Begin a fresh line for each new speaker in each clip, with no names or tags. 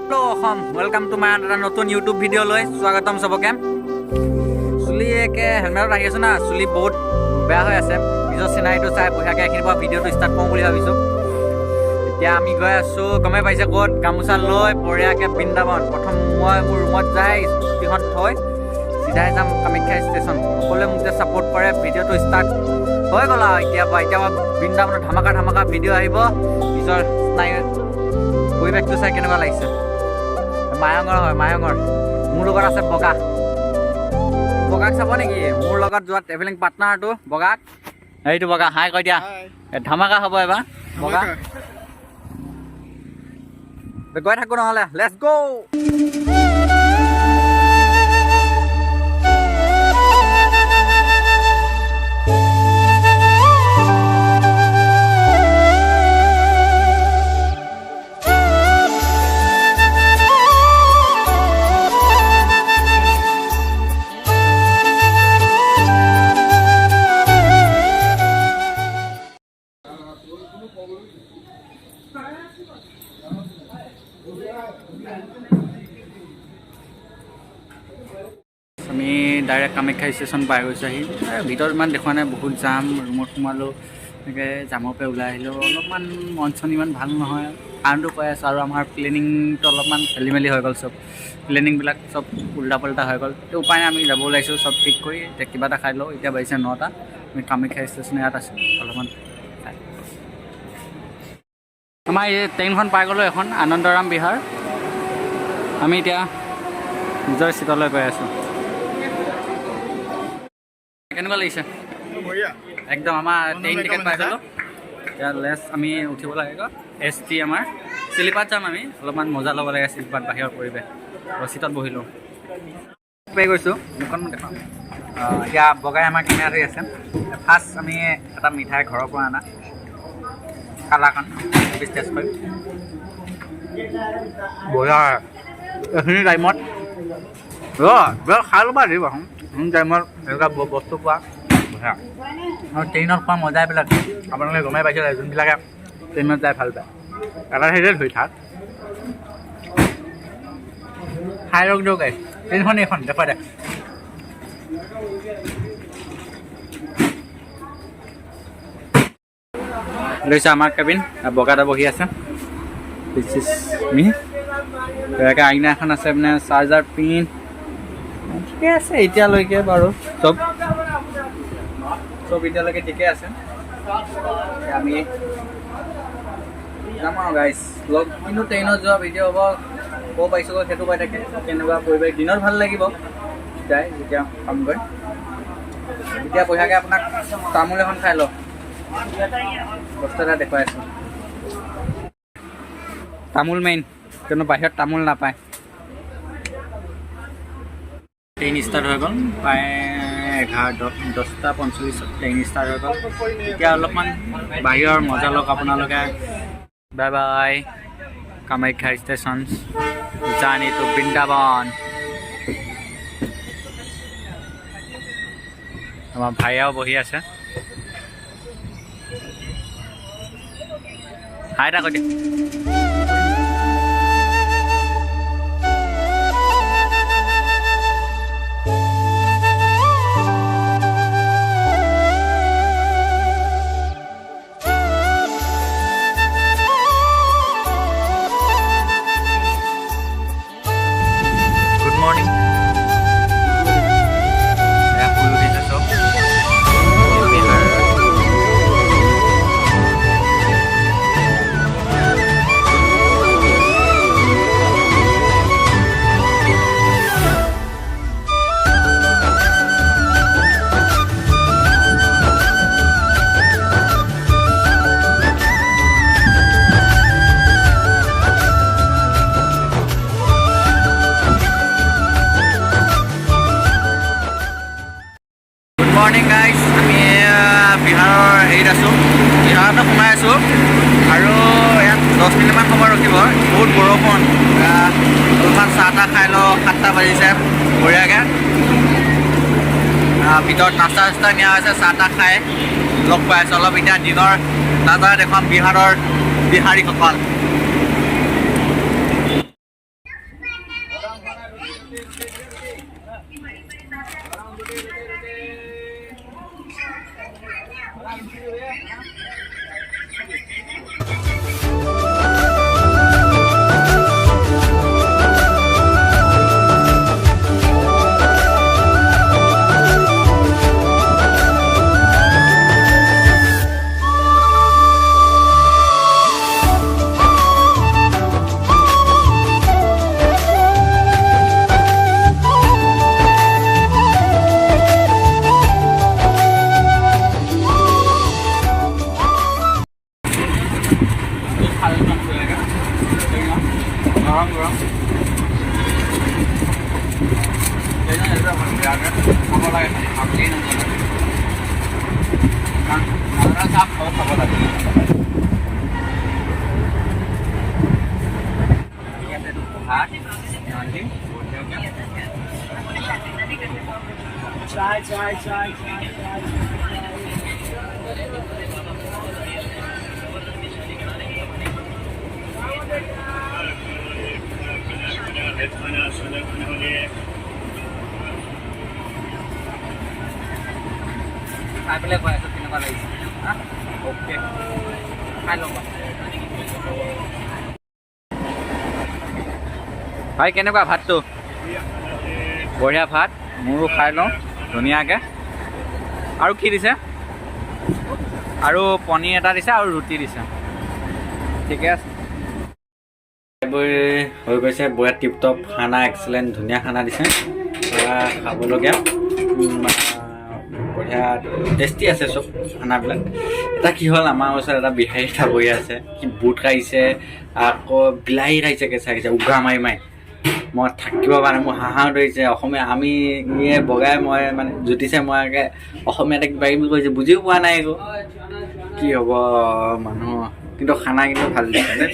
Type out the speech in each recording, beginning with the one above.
hello Assam welcome to my এটা নতুন YouTube video লৈ স্বাগতম সবকে চুলি একে হেলমেটত আহি আছো না চুলি বহুত বেয়া হৈ আছে নিজৰ চিনাৰীটো চাই বঢ়িয়াকৈ এখিনিৰ পৰা ভিডিঅ'টো ষ্টাৰ্ট কৰোঁ বুলি ভাবিছোঁ এতিয়া আমি গৈ আছোঁ গমে পাইছে ক'ত গামোচা লৈ বঢ়িয়াকৈ বৃন্দাবন প্ৰথম মই মোৰ ৰুমত যাই স্কুটিখন থৈ চিধাই যাম কামাখ্যা ষ্টেচন সকলোৱে মোক যে ছাপোৰ্ট কৰে ভিডিঅ'টো ষ্টাৰ্ট হৈ গ'ল আৰু এতিয়া বৃন্দাবনত ধামাকা ভিডিঅ' আহিব নিজৰ পৰিৱেশটো চাই কেনেকুৱা লাগিছে মায়ঙৰ হয় মায়ঙৰ মোৰ লগত আছে বগাক চাব নেকি মোৰ লগত যোৱা ট্ৰেভেলিং পাৰ্টনাৰটো বগাক এইটো বগা হাই কৈ দিয়া ধামাকা হ'ব এবাৰ বগা গৈ থাকোঁ নহ'লে লেটছ গো আমি ডাইৰেক্ট কামাখ্যা ষ্টেচন পাই গৈছোঁহি ভিতৰত ইমান দেখুওৱা নাই বহুত জাম ৰুমত সোমালোঁ এনেকৈ জামৰ পৰা ওলাই আহিলোঁ অলপমান মন চন ইমান ভাল নহয় কাৰণটো কৈ আছোঁ আৰু আমাৰ প্লেনিংটো অলপমান খেলি মেলি হৈ গ'ল চব প্লেনিংবিলাক চব উল্টা পুল্টা হৈ গ'ল তো উপায় নাই আমি যাব ওলাইছোঁ চব ঠিক কৰি এতিয়া কিবা এটা খাই লওঁ এতিয়া বাজিছে 9টা আমি কামাখ্যা ষ্টেচন ইয়াত আছোঁ অলপমান খাই আমাৰ এই ট্ৰেইনখন পাই গ'লোঁ এখন আনন্দৰাম বিহাৰ আমি এতিয়া নিজৰ চিটলৈ গৈ আছোঁ কেনেকুৱা লাগিছে একদম আমাৰ ট্ৰেইন টিকেট পাই গ'লোঁ এতিয়া আমি উঠিব লাগে ST আমাৰ শ্লিপাৰত যাম আমি অলপমান মজা ল'ব লাগে শ্লিপাৰত বাহিৰৰ পৰিৱেশ চিটত বহিলোঁ পাই গৈছোঁ দুখন দেখাম এতিয়া বগাই আমাৰ কিনাৰ হৈ আছে ফাৰ্ষ্ট আমি এটা মিঠাই ঘৰৰ পৰা অনা কালাকান টেষ্ট কৰিম বঢ়িয়া এইখিনি টাইমত বৰ খাই ল'বা দিব সেইখিনি টাইমত এনেকুৱা বস্তু পোৱা বঢ়িয়া আৰু ট্ৰেইনত খোৱা মজাই বেলেগ আপোনালোকে গমেই পাইছে যোনবিলাকে ট্ৰেইনত যাই ভাল পায় এটা সেইটোৱে ধৰি থাক খাই ৰখ দিয়ক গাই ট্ৰেইনখন এইখন দেখুৱাই দে লৈছে আমাৰ কেবিন বগাটা বহি আছে এনেকৈ আইনা এখন আছে মানে চাৰ্জাৰ পিন ঠিকে আছে এতিয়ালৈকে বাৰু চব এতিয়ালৈকে ঠিকে আছে আমি যাম আৰু গাইজ লগ কিন্তু ট্ৰেইনত যোৱা ভিডিঅ' হ'ব ক'ব পাইছোঁ সেইটো পাই থাকে কেনেকুৱা পৰিৱেশ দিনত ভাল লাগিব যাই যেতিয়া পামগৈ এতিয়া বঢ়িয়াকৈ আপোনাক তামোল এখন খাই লওঁ বস্তু এটা দেখুৱাই আছোঁ তামোল মেইন কিন্তু বাহিৰত তামোল নাপায় ট্ৰেইন ষ্টাৰ্ট হৈ গ'ল প্ৰায় 10:45 ট্ৰেইন ষ্টাৰ্ট হৈ গ'ল এতিয়া অলপমান বাহিৰৰ মজা লওক আপোনালোকে bye bye Kamakhya station journey to Vrindavan আমাৰ ভাইয়াও বহি আছে হাই এটা কৈ দিয়ক মৰ্ণিং গাইজ আমি বিহাৰৰ হেৰিত আছোঁ বিহাৰতো সোমাই আছোঁ আৰু ইয়াত 10 মিনিটমান সময় ৰখিব বহুত বৰষুণ অলপমান চাহ তাহ খাই লওঁ 7টা বাজিছে বঢ়িয়াকৈ ভিতৰত নাস্তা চাস্তা নিয়া হৈছে চাহ তাহ খাই লগ পাই আছোঁ অলপ এতিয়া দিনৰ নাজাৰা দেখুৱাম বিহাৰৰ বিহাৰীসকল গৰম গৰম খাব লাগে খাবলেই নহয় চাপ খাব লাগে ঠিক আছে ভাত চাই খাই পেলাই কৈ আছোঁ কেনেকুৱা লাগিছে অ'কে খাই ল'ব ভাই কেনেকুৱা ভাতটো বঢ়িয়া ভাত মোৰো খাই লওঁ ধুনীয়াকৈ আৰু কি দিছে আৰু পনীৰ এটা দিছে আৰু ৰুটি দিছে ঠিকে আছে হৈ গৈছে বঢ়িয়া টিপটপ খানা এক্সেলেণ্ট ধুনীয়া খানা দিছে খাবলগীয়া বঢ়িয়া টেষ্টি আছে চব খানাবিলাক এটা কি হ'ল আমাৰ ওচৰত এটা বিহাৰী এটা বহি আছে সি বুট খাইছে আকৌ বিলাহী খাইছে কেঁচা খাইছে উঘা মাৰি মাৰি মই থাকিব পৰা নাই মোৰ হাঁহ ধৰিছে অসমীয়া আমি ইয়ে বগাই মই মানে জুতিছে মই আগে অসমীয়াতে কিবা কিবি কৈছে বুজিও পোৱা নাই একো কি হ'ব মানুহ কিন্তু খানা কিন্তু ভাল দিছে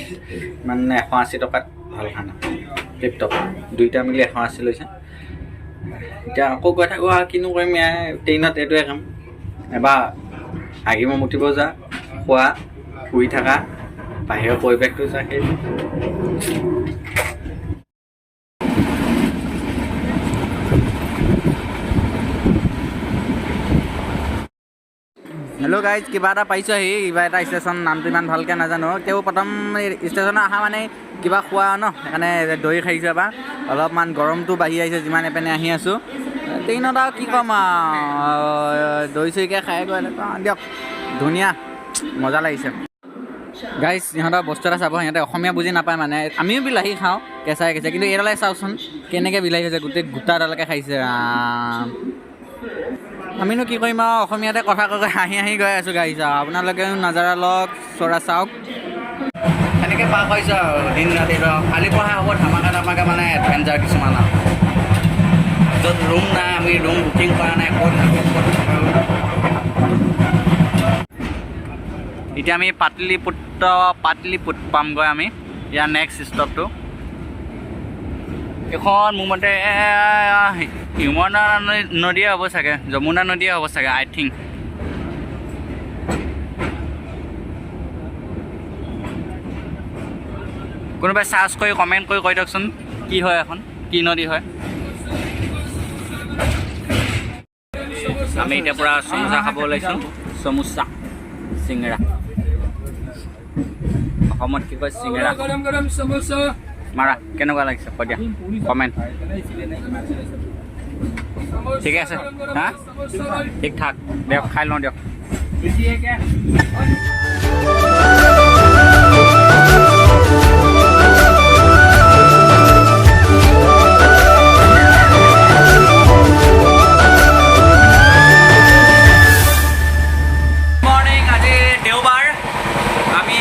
মানে 180 টকাত ভাল খানা টিপটপ দুইটা মিলি 180 লৈছে এতিয়া আকৌ কৈ থাকোঁ আৰু কিনো কৰিম ট্ৰেইনত এইটোৱে কাম এবাৰ আগিব মুঠিব যা খোৱা শুই থাকা বাহিৰৰ পৰিৱেশটো চা সেই হেল্ল' গাইজ কিবা এটা পাইছোঁ আহি কিবা এটা ষ্টেচন নামটো ইমান ভালকৈ নাজানো তেওঁ প্ৰথম ষ্টেচনত অহা মানে কিবা খোৱা ন সেইকাৰণে দৈ খাইছোঁ এবাৰ অলপমান গৰমটো বাঢ়ি আহিছে যিমান এপেনে আহি আছোঁ ট্ৰেইনত আৰু কি ক'ম আৰু দৈ চৈকৈ খাই গৈ দিয়ক ধুনীয়া মজা লাগিছে গাইজ সিহঁতৰ বস্তু এটা চাব সিহঁতে অসমীয়া বুজি নাপায় মানে আমিও বিলাহী খাওঁ কেঁচাই কেঁচাই কিন্তু এইডালে চাওকচোন কেনেকৈ বিলাহী হৈছে গোটেই গোটাডালকৈ খাইছে আমিনো কি কৰিম আৰু অসমীয়াতে কথা কৈ হাঁহি হাঁহি গৈ আছোঁ গাড়ী চাওঁ আপোনালোকেও নাজাৰা লওক চৰা চাওক এনেকৈ পাৰ কৰিছোঁ আৰু দিন ৰাতি কালি পঢ়া হ'ব ধামাকা মানে এডভেঞ্চাৰ কিছুমান আৰু য'ত ৰুম নাই আমি ৰুম বুকিং কৰা নাই ক'ত থাকোঁ এতিয়া আমি পাটলিপুত্ৰ পামগৈ আমি ইয়াৰ নেক্সট ষ্টপটো এখন মোৰ মতে যমুনা নদীয়ে হ'ব চাগে যমুনা নদীয়ে হ'ব চাগে আই থিংক কোনোবাই চাৰ্চ কৰি কমেণ্ট কৰি কৈ দিয়কচোন কি হয় এখন কি নদী হয় আমি এতিয়া পূৰা চমোচা খাব ওলাইছোঁ চমোচা চিঙৰা অসমত কি কয় চিঙৰা মাৰা কেনেকুৱা লাগিছে কৈ দিয়া কমেণ্ট ঠিকে আছে হা ঠিক ঠাক দিয়ক খাই লওঁ দিয়ক মৰ্ণিং আজি দেওবাৰ আমি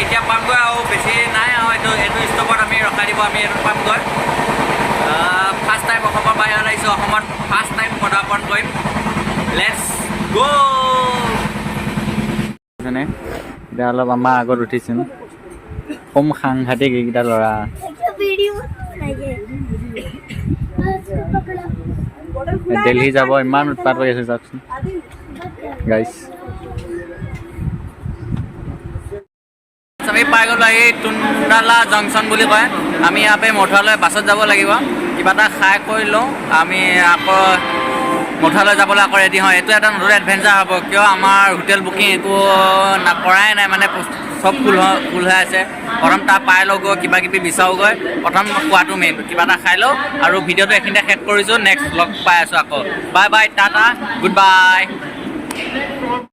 এতিয়া পামগৈ আৰু বেছি নাই আৰু এইটো ষ্টপত আমি ৰখাই দিব আমি এইটো পামগৈ ফাৰ্ষ্ট টাইম অসমৰ বাহিৰত আহিছোঁ অসমত ফাৰ্ষ্ট টাইম পদাৰ্পণ কৰিম লেটছ গো এতিয়া অলপ আমাৰ আগত উঠিছোঁ কম সাংঘাতিক এইকেইটা ল'ৰা দিল্লী যাব ইমান উৎপাত কৰি আছে চাওকচোন গাইছ আমি পাই গ'লোঁ এই টুণ্ডালা জংচন বুলি কয় আমি ইয়াৰ পৰা মঠুৱালৈ বাছত যাব লাগিব কিবা এটা খাই কৰি লওঁ আমি আকৌ মঠুৱালৈ যাবলৈ আকৌ ৰেডি হওঁ এইটো এটা নতুন এডভেঞ্চাৰ হ'ব কিয় আমাৰ হোটেল বুকিং একো কৰাই নাই মানে চব ফুল হৈ আছে প্ৰথম তাৰ পাই লওঁগৈ কিবা কিবি বিচাৰোঁগৈ প্ৰথম খোৱাটো মেইন কিবা এটা খাই লওঁ আৰু ভিডিঅ'টো এইখিনিতে শেষ কৰিছোঁ নেক্সট লগ পাই আছোঁ আকৌ bye bye Tata good bye